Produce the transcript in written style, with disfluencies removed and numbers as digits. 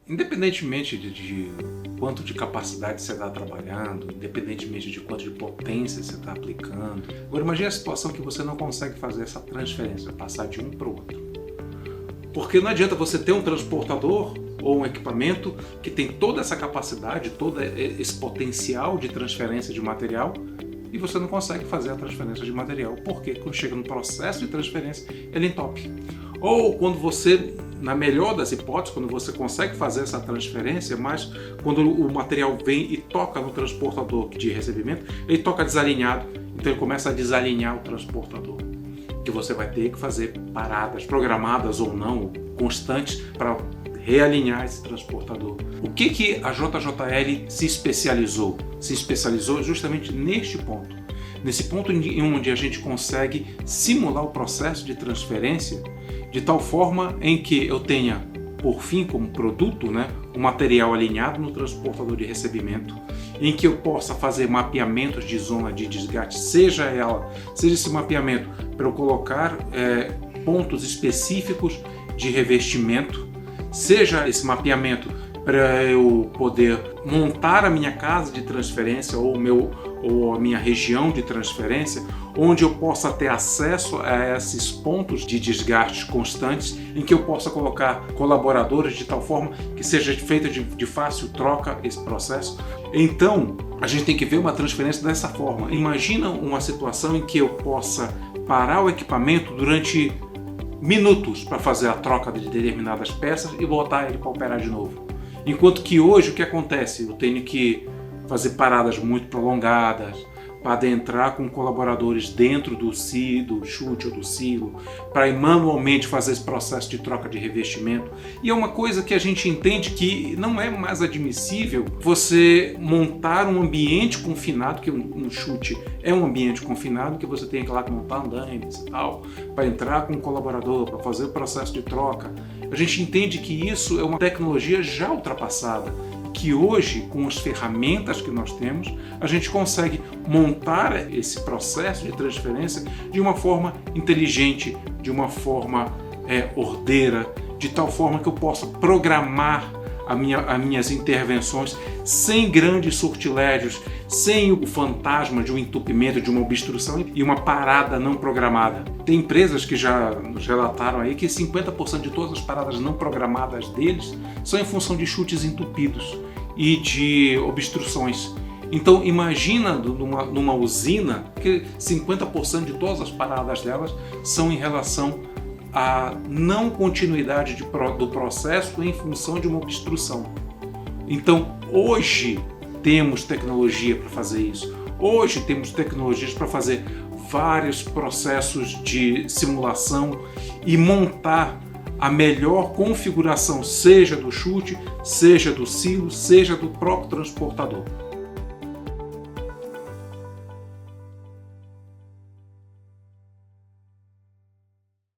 Independentemente de quanto de capacidade você está trabalhando, independentemente de quanto de potência você está aplicando. Agora imagine a situação que você não consegue fazer essa transferência, passar de um para o outro. Porque não adianta você ter um transportador ou um equipamento que tem toda essa capacidade, todo esse potencial de transferência de material, e você não consegue fazer a transferência de material, porque quando chega no processo de transferência, ele entope. Ou quando você, na melhor das hipóteses, quando você consegue fazer essa transferência, mas quando o material vem e toca no transportador de recebimento, ele toca desalinhado, então ele começa a desalinhar o transportador, que você vai ter que fazer paradas, programadas ou não, constantes, para realinhar esse transportador. O que a JJL se especializou? Se especializou justamente neste ponto. Nesse ponto em onde a gente consegue simular o processo de transferência de tal forma em que eu tenha, por fim, como produto, o material alinhado no transportador de recebimento, em que eu possa fazer mapeamentos de zona de desgaste, seja esse mapeamento para eu colocar pontos específicos de revestimento, seja esse mapeamento para eu poder montar a minha casa de transferência ou a minha região de transferência, onde eu possa ter acesso a esses pontos de desgaste constantes, em que eu possa colocar colaboradores de tal forma que seja feita de fácil troca esse processo. Então, a gente tem que ver uma transferência dessa forma. Imagina uma situação em que eu possa parar o equipamento durante minutos para fazer a troca de determinadas peças e botar ele para operar de novo. Enquanto que hoje o que acontece? Eu tenho que fazer paradas muito prolongadas, para adentrar com colaboradores dentro do chute ou do silo, para manualmente fazer esse processo de troca de revestimento. E é uma coisa que a gente entende que não é mais admissível você montar um ambiente confinado, que um chute é um ambiente confinado, que você tem que lá montar andames e tal, para entrar com um colaborador, para fazer o processo de troca. A gente entende que isso é uma tecnologia já ultrapassada, que hoje, com as ferramentas que nós temos, a gente consegue montar esse processo de transferência de uma forma inteligente, de uma forma ordeira, de tal forma que eu possa programar as minhas intervenções sem grandes sortilégios, sem o fantasma de um entupimento, de uma obstrução e uma parada não programada. Tem empresas que já nos relataram aí que 50% de todas as paradas não programadas deles são em função de chutes entupidos e de obstruções. Então imagina numa usina que 50% de todas as paradas delas são em relação à não continuidade do processo em função de uma obstrução. Então hoje temos tecnologia para fazer isso. Hoje temos tecnologias para fazer vários processos de simulação e montar a melhor configuração, seja do chute, seja do silo, seja do próprio transportador.